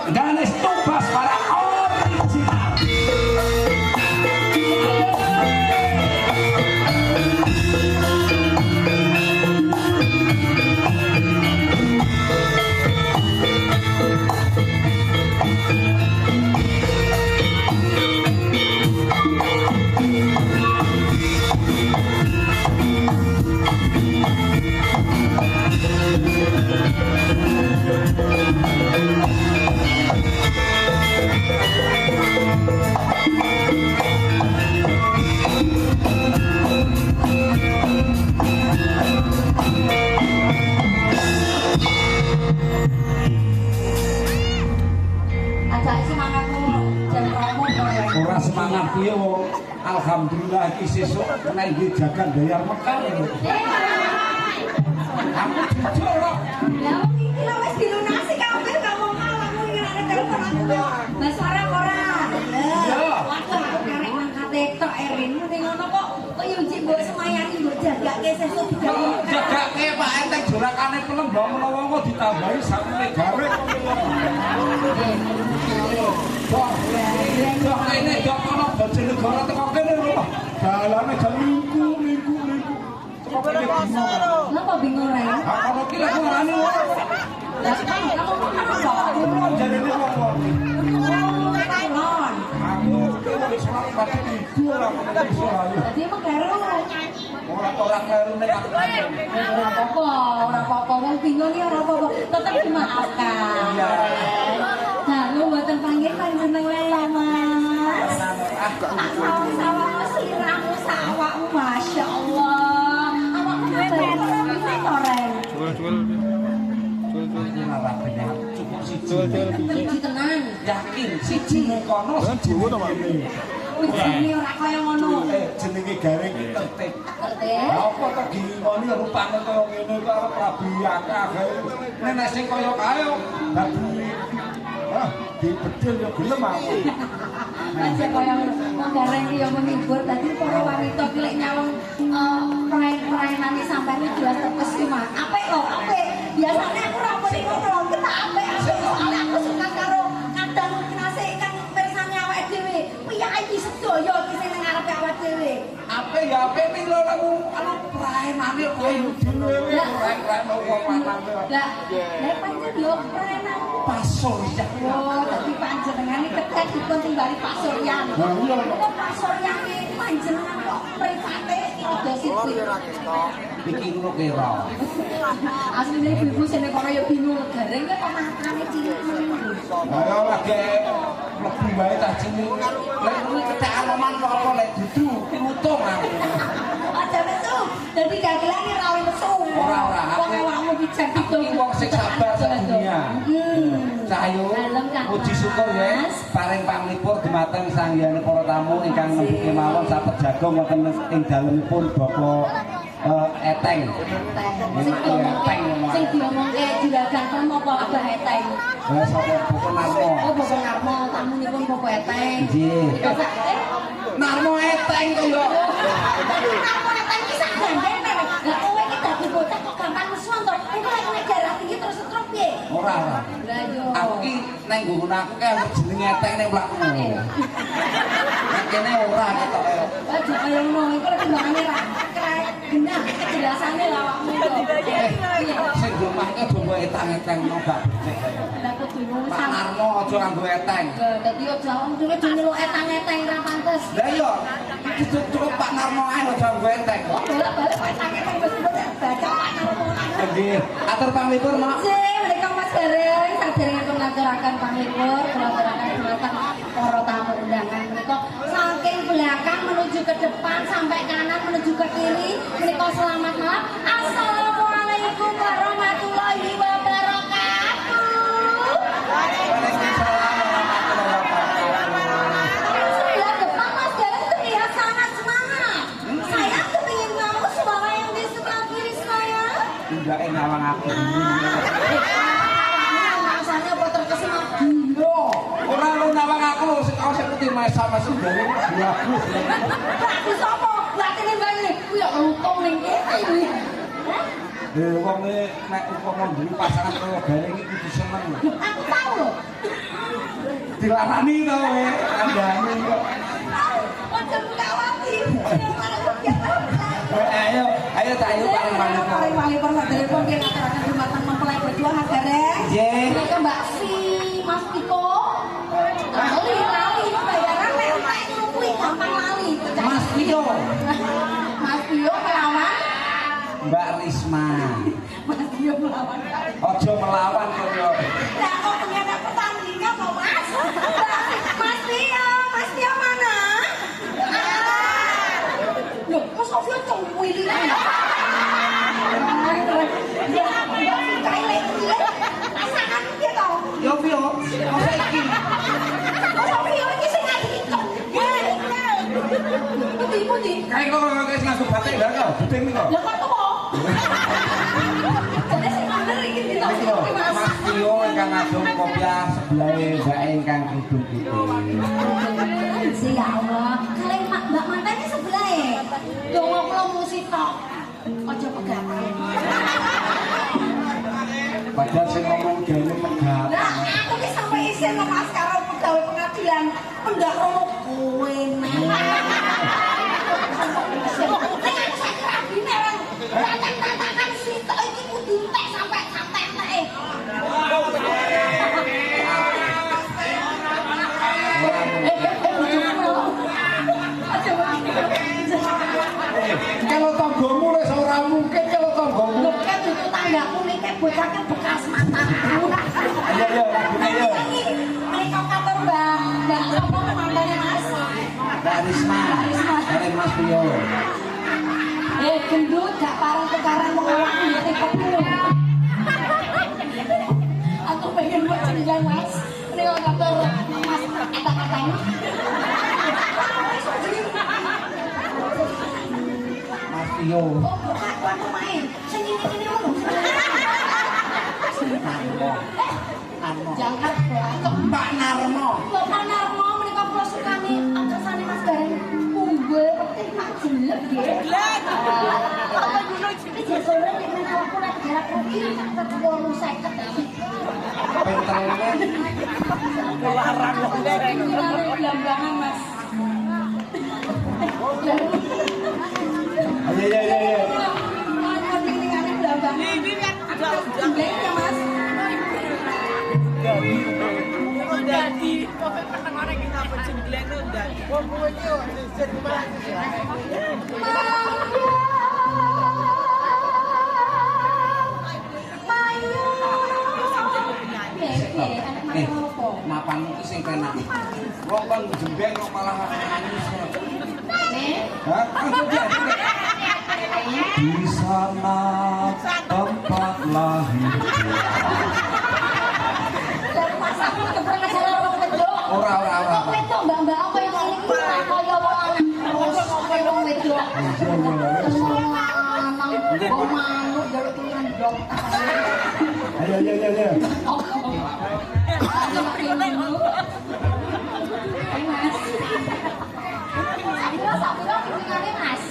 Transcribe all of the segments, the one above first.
Ganes Tubas para original. Ora semangat piye wong alhamdulillah iki sesuk kena iki jagan bayar Mekah. Aku jujur kok. Lah wong iki lho wis dilunasi kabeh gak mau kalah mung ngene telepon aku. Mas ora ora. Iya. Waduh aku karek mangkate tok Erin ning ngono kok koyo njik mbok semayani mbok jagake sesuk digawe. Jagake Pak Enteng jorakane pelembang menawa kok ditambahi sakune garek. Dok ini dok ana Bojonegoro teko kene lho. Dalane jam minggu. Teko kene bingung. Napa bingung rek? Apa ki lek ngene lho. Lah kamu apa? Kulon jarene wong. Kulon. Aku wis ora pati iku ora kok iso ayo. Dadi emang karo. Ora karo nek aku. Ora apa-apa, wong bingung ya ora apa-apa. Tetep dimaafkan. Iya. Nah, lu mboten panggil panjenengan lele, Mas. Sawah sliramu sawahmu masyaallah. Awakmu bisa toreng. Cukup tenan. Yakin siji nek kono siji to, Pak. Ujine ora kaya ngono. Jenenge gareng iki tertib. Tertib. Apa to gingoni rupane kaya ngene karo Prabu Yaka gawe. Nek sing kaya kae dadi dibedil yo gelem aku. Aja kaya wong gareng iki yo menghibur dadi para wanita ki lek nyawang perayaan sampeyan iki jelas terkesima. Apik lho, apik. Biasane aku ora muni ngono, ketak apik. Soale aku suka karo kadang nasi kang persane awake dhewe. Piye iki sedaya iki sing nang ngarepe awake dhewe. Apik ya apik ning lho anu praenane koyo dhewe praen opo panane. Lah, nek pancen yo praenan Pak Suryan. Oh, dadi panjenengan iki ketek dipun timbali Pak Suryan. Kok Pak Suryan iki panjenengan kok private udah siji. Iki ngono kira. Asline ibu sing nek kono ya bingung gareng ya kok matane cilik. Ayo lagi mlebu wae ta cilik. Lek kuwi ketek anoman apa lek dudu piutung aku. Aja metu. Dadi dagelane ra oleh metu. Ora. Wong awakmu bijak Aku wong sing sabar sedunia. Cahayu, puji syukur ya, paring panglipur dumateng sanggihane para tamu ingkang nembe kemawon sapet jagung wonten ing dalemipun Bapak Eteng. Sing diomongke juragan Tom apa Abah Eteng? Lah sapa Bapak Narmo? Oh, Bapak Narmo, tamunipun Bapak Eteng. Nggih. Narmo Eteng to yo. Narmo Eteng iki sak gandene. Lah kowe iki dadi bocah kok gampang nesuan to. Iku lek nek darah tinggi terus stroke piye? Ora. Lah yo. Aku ki nang nggon aku ki jenenge Eteng ning mlaku. Nek kene ora ketok. Aja kaya ngono, iku lek timbangane ra genah kejelasane awakmu to. Sing di omah iki aja etang-etang no gak becik kaya. Lah kudu Pak Narmo aja nganggo eteng. Dadi aja wong dhewe nyeluk etang-etang ra pantes. Lah iya, iki cukup Pak Narmo ae aja nganggo eteng. Bolak-balik etang-etang wis baca Pak Narmo. Nggih, atur panglipur mak. Nggih, menika Mas Gareng saderengipun ngaturaken panglipur, kula aturaken dhumateng para tamu undangan menika saking belakang menuju ke depan sampai kanan menuju ke kiri. Menika selamat malam. Assalamualaikum warahmatullahi wabarakatuh. Waalaikumsalam warahmatullahi wabarakatuh. Sebelah depan Mas Gareng terlihat sangat semangat. Saya kepingin kamu suara yang di sebelah kiri saya. Tidak ngawang aku. Rasanya apa terkesima? Gila. Ora lu nawang aku sing kaos putih mesa masih gawe bagus. Bagus apa? Latine bane kuwi ya lutung ning kene kuwi. Wong nek umpama duwe pasangan kaya gareng iki kudu seneng. Aku tahu loh. Dilarani to kowe, kandhane kok. Ojo mengawati. Ayo, ayo tak ayo paling paling. Paling pernah telepon dia ngaturaken dumateng mempelai berjuang gareng. Nggih. Mereka Mbak Si, Mas Tiko. Lali bayaran nek kuwi gampang lali. Mas Tio. Mas Tio melawan Mbak Risma. Mas Tio melawan. Ojo melawan kowe. Lah kok ternyata pertandingan kok Mas? Mas Tio mana? Loh, kok Sofia cowili lah ya? Pasangan dia tau. Yo Vio, masa iki? Kok Sofia ini sing ngadili cowili? Putih-putih. Kae kok wis ngaku batik lho kok, buding kok. Lah kok tuh? Jadi sing bener iki Iki lho, ditokno Mas Tio ingkang ngadung kopiah sebelahe mbake ingkang kudung iki. Ya Allah, kalian mbak mantannya sebelah ya? Dongo kula musik tok. Ojo pegangan. Padahal sing ngomong dene pegat. Lah, aku ki sampe isin nang Mas karo pegawai pengadilan pendak rono kowe nek. Nek aku sakit rabine kan. Tatakan sitok iki kudu entek sampe entek. Kalau tanggomu wis ora mungkin kalau tanggomu. Lho kan itu tanggaku niki bocahke bekas mantanku. Ayo yo lagune yo. Mereka kabar Mbak apa mantannya Mas? Mbak Risma. Kare Mas Tio. Gendut gak parang tukaran mengawak ya tiketmu. Aku pengen buat jenjang Mas. Mereka kabar Mas kata-katanya. Mas Tio. Oh, aku main. Sing ini ngono. Jangan Pak Narmo. Pak Narmo menika kula sukani kersane Mas Gareng unggul peti mak jelek nggih. Jelek. Apa dulu iki jesone nek menawa kula jarak iki tak 50. Pentrene. Larang kok Gareng. Lambangan Mas. Ayo yo yo yo. Ini lambangan. Ini kan ada jelek ya Mas. Dadi, kok pertengane kita penjenglen dadi. Wong kowe iki yo sing Mapanmu ki sing penak. Wong kon jembeng kok malah nangis. Hah? Di sana tempat lahir. Ora. Kok wedok mbak-mbak apa yang ini kaya wong anak kaya wong wedok. Wong manuk jaluk turunan blok. Ayo. Ayo makin dulu. Ayo Mas. Sabila tinggalnya Mas.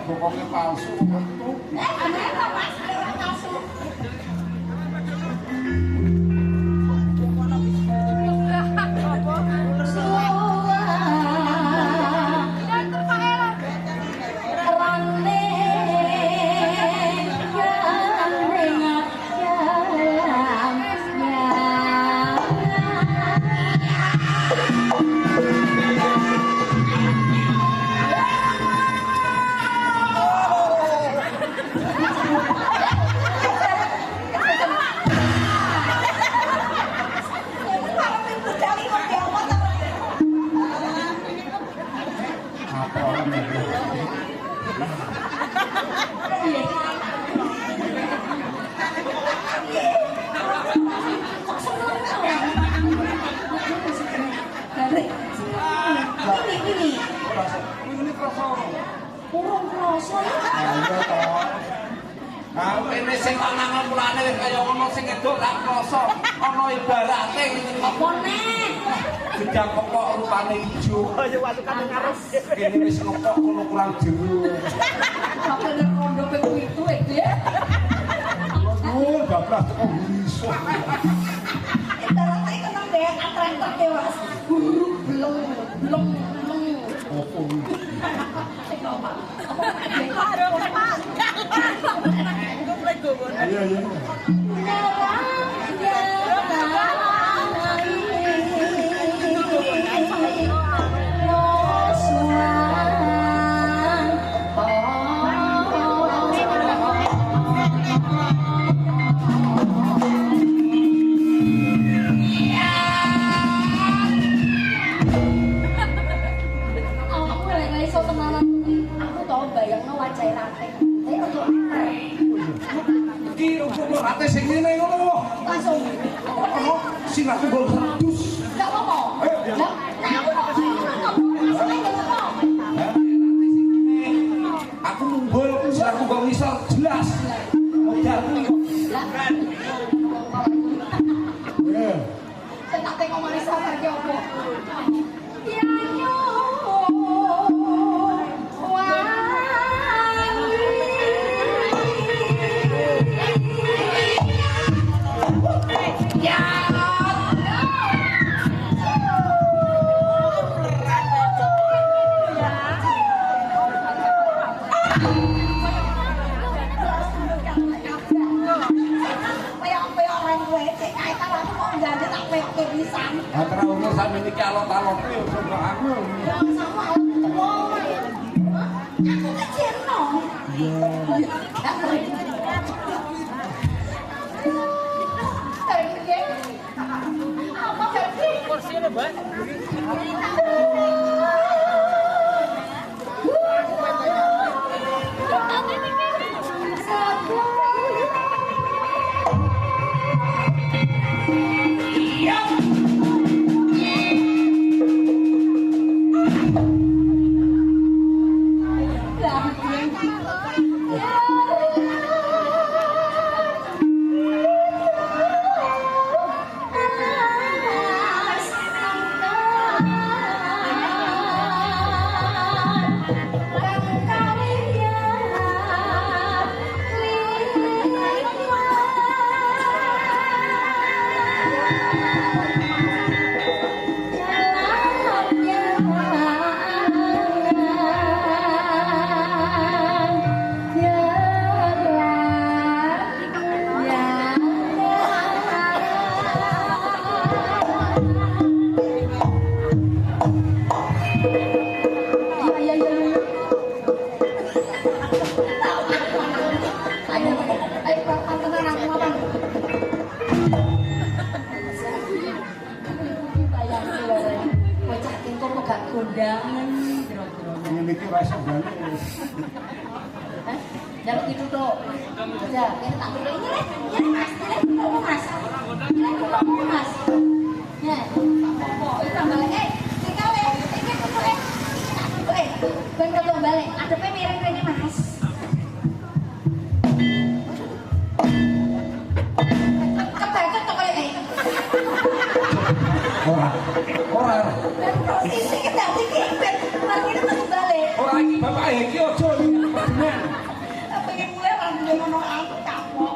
Bokongnya palsu. Kenapa Mas? Orang palsu. Ini sing lanang mulane wis kaya ngono sing edok ra krasa ana ibarate apa nek gedang kok rupane ijo Ayo watukane ngarep. kene wis ngepok kono kurang jero apa nek rondo ping 7 ya oh bablas kok iso ibaratnya kena dek atraktor dewas guru belum opo iya iya aku tau bayangno wajah rate. Tapi untuk iki opo rate sing ngene ngono langsung ono sing aku mbok terus enggak apa-apa. Lah, aku kok aku munggul aku mbok ngisor jelas modalku lah. Saya tak tengok manis sabar ki opo. Ya yo. antara umur sampe niki alot-alot yo coba aku sama tua. Aku kecil no. Apa jadi? Kursinya, Mbak. Kondangan ini iki wis bali jaluk itu tuh ya ini tak beli ini mas ini mas ini mas ya apa itu balik dikale iki ben kalau balik adepe miring rene mas kebacut kok kali ora posisi kita dikipet lagi itu terus balik ora iki bapak iki ojo pengen mulai rambut ngono aku kapok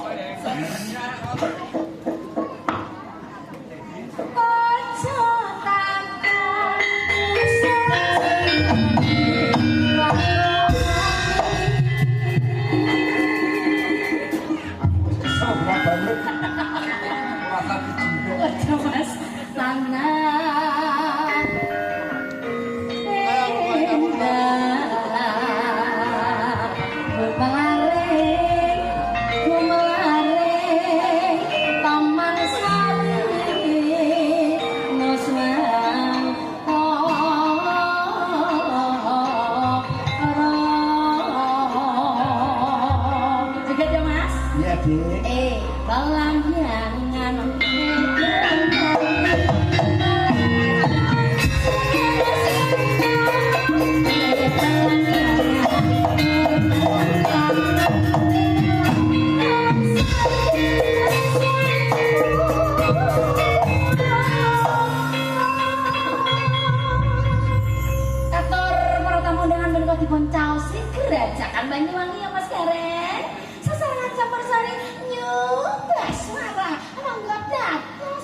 Mas tanah indah berpaling Dik. Belangyangan dipun caos Gerajakan Banyuwangi ya Mas Gareng. Sesarengan campur sari nyubah suara monggo dados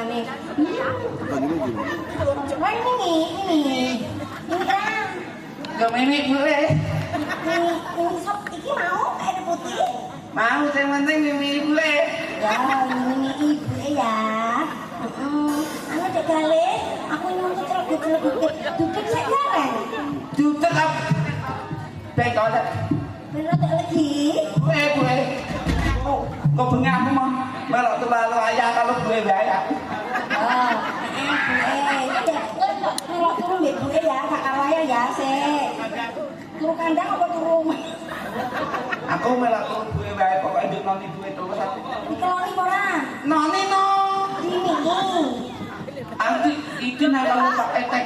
senengane. Wah ini kan. Gak mimik gue. Ini sop iki mau kayak putih. Mau yang penting mimik gue. Ya, ini ibu ya. Anu dek gale, aku nyuntut duduk saya gareng. Duduk apa? Baik oleh. Bener lagi. Gue. Kok bengi aku mau melok terlalu ayah kalau gue bayar. Oh, kalau turun deh gue ya, kakak raya ya, turun kandang apa turun? Aku melok turun gue bayar, pokoknya hidup noni gue terus aku. Dikeloni orang. Noni no. Ini. Anti itu nak kamu pakai teh.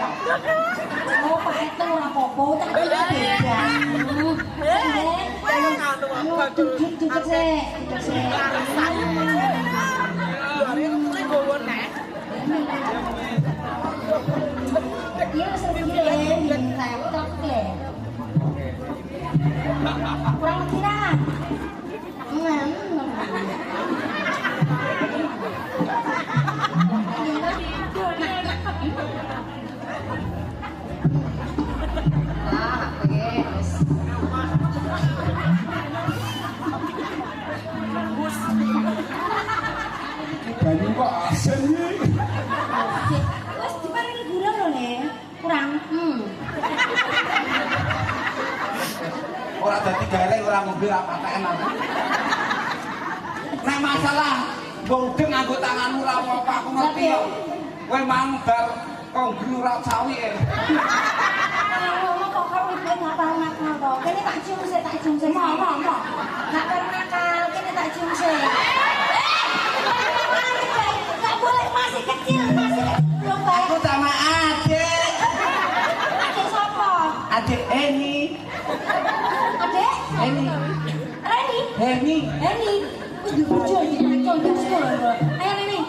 Oh, pakai teh orang popo, tapi beda. Duduk sih. Dia sering minta aku takut kurang kira. Banyu kok asin nih. Wes diparingi gula lho, Le. Kurang. Ora dadi gareng ora ngombe ra paten aku. Nek masalah bongdeng nganggo tanganmu ra apa-apa aku ngerti yo. Kowe mang bar konggu ra sawi. Ngomong kok karo ibu enggak tahu nakal to. Kene tak cium sih. Mau. Enggak tahu nakal, kene tak cium sih. Enggak boleh masih kecil. Belum bayar. Aku sama adik. Adik siapa? Adik Eni. Adik? Eni. Reni. Eni. Udah bujur di contoh sekolah. Ayo Reni.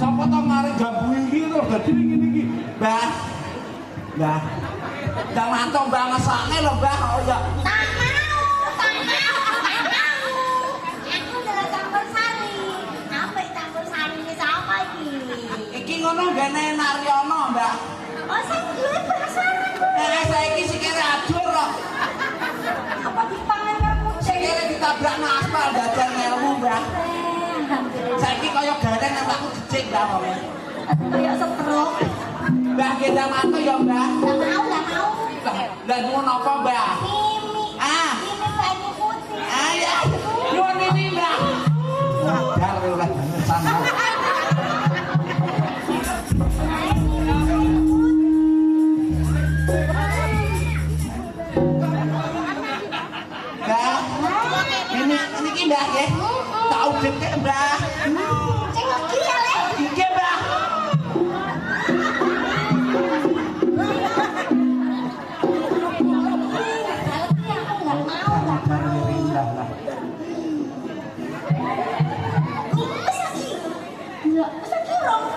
Sapa to mari jambu iki terus dadi ngene iki. Mbah. Jangan mantong mbah ngesane lho mbah. Oh ya. Tak mau. Aku adalah campur sari. Sampai campur sari ini sama iki. Iki ngono gene Naryono mbah. Oh, saya dulu penasaran. Saiki sikile adur kok. Apa dipangan kamu? Sikile ditabrak nang aspal dadan ngelmu mbah. Alhamdulillah. Saiki kaya gareng nang aku jejik mbah kok. Kayak setruk. Mbah gendang mantu ya mbah. Enggak mau. Lah nyuwun apa mbah? Mimi. Ah. Ini banyu putih. Ya. Nyuwun ini mbah. Dar oleh sana. Mbah. Ini ki mbah nggih. Tak udheke mbah. Sing lagi ya, Le. Iki mbah.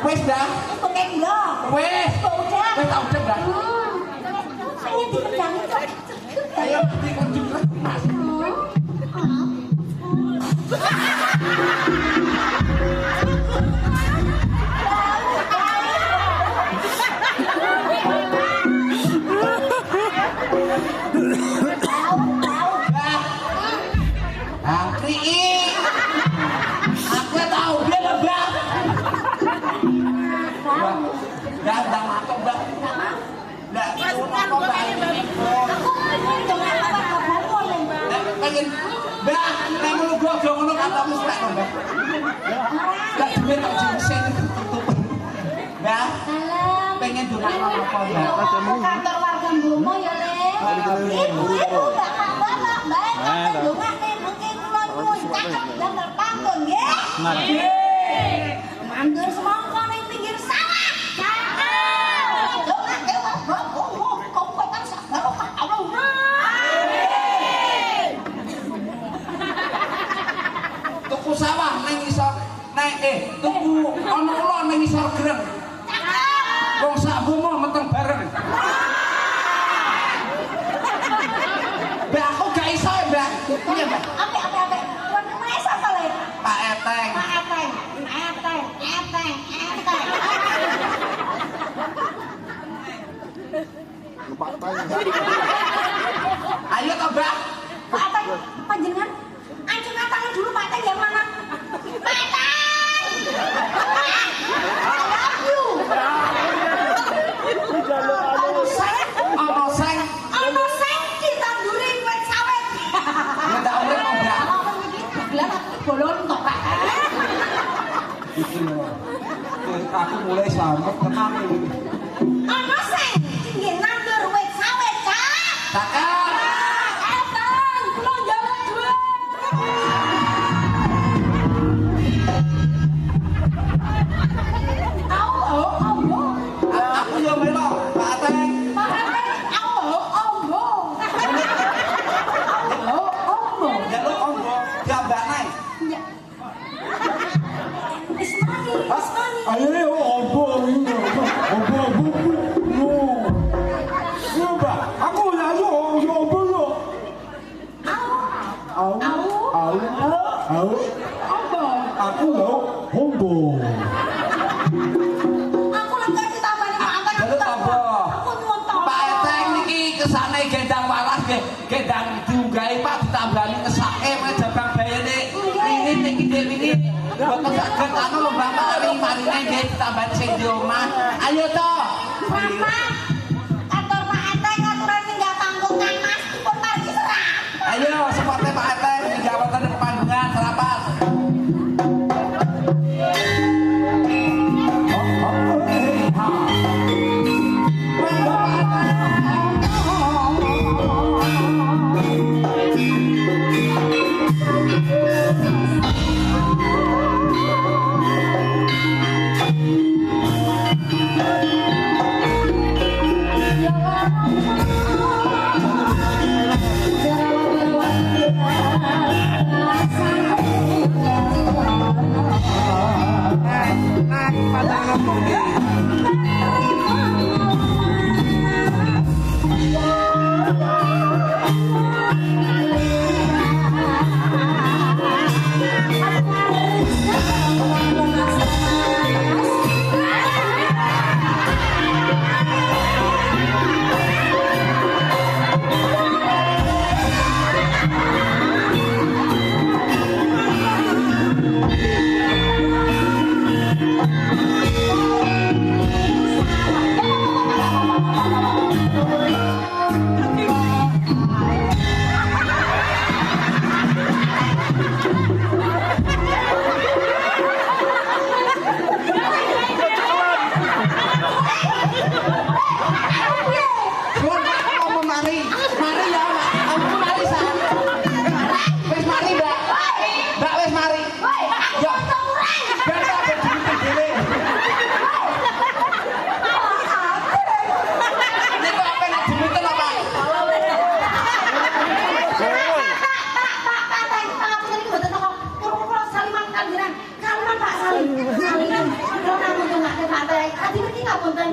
Wes dah. Wes. Wes tak udhek mbah. Pengen dipedangin kok. Ayo dikon juga. Angkri. Aku tahu dia lebah. Ganteng aku, Mbak. Nggak, aku apa, Mbak? Pengen, Mbak, nek ngono gojo ngono katamu sek, Mbak. Gak duwe kok jengsen tutup. Mbak, pengen donakno apa, Mbak? Kantor warga Bromo ya, Le. Ibu Mbak Mbak, ndongakne mungkin kula nyuwun cakep damel pantun nggih. Mandur semangka ning pinggir sawah. Cakep. Ndongakne kompeten sak barokah Allah. Tuku sawah ning isor tuku ana ula ning isor greng. Cakep. Wong sak bomo meteng bareng. Mbak, aku gak iso, Mbak. Iya, Mbak. Apa. Warna mes apa, Le? Pak Eteng. Pak Eteng. Ayo toh, Mbak. Pak Eteng, panjenengan anjungan tangan dulu Pak Eteng yang mana? Pak Eteng! I love you! Ono seng. Ono sing ditanduri wit sawit. Ya tak urip, Mbak. Apa iki? Gelar aku bolon tok, Pak. Iki lho. Aku mulai selamat tenang iki. Ono sing nggih nandur wit sawit, Cak. Cakep. Eteng, kula njaluk dhuwit. Aku yo melo, Pak Eteng. Pak Eteng, ombo. Jaluk ombo, gambak naik. Ya. Ismani. Ayo obo ini. Obo. Yo. Yo, Mbak. Aku lalu obo yo. Au. Ombo. Aku lo ombo. Aku lengkap ditambani Pak Eteng. Jaluk ombo. Aku nyuwun tolong. Pak Eteng niki kesane gendang walas nggih. Gendang diunggahi Pak ditambani ngesake meneh jabang bayane. Ini niki dhewe boten saged anu lomba marine nggih ditambani sing di omah. Ayo toh. Bapak, kantor Pak Eteng aturan ninggal panggung Kang Mas pun margi serah. Ayo seperti Pak Eteng ninggal wonten panggungan serapat.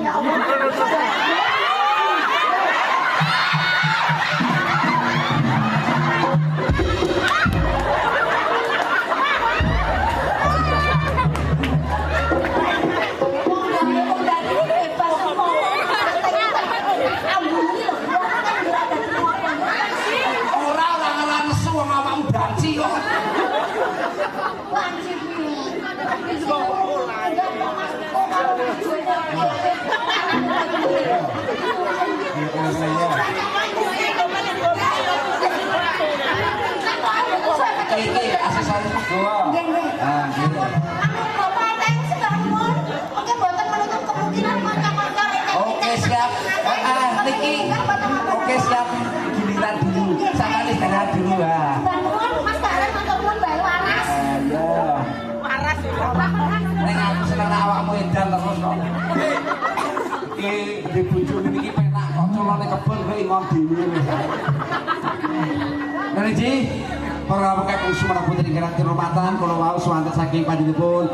Ya Allah. Iki aksesoris gua. Nggih, nggih. Ah, nggih. Bapak teng sebangun. Oke, boten menutup kemungkinan kanca-kanca Oke siap. Niki. Oke siap. Giliran dulu. Sampeyan istirahat dulu ya. Bangun Mas Karen matur nuwun bae waras. Ayo. Waras ya. Nek aku seneng awakmu edan terus kok. Iki di bojone niki penak kok culone kebon kok ingon dhewe wis. Nggih, para pakai kung sumanapun ing kanthi rumatan kula wau swanten saking panjenenganipun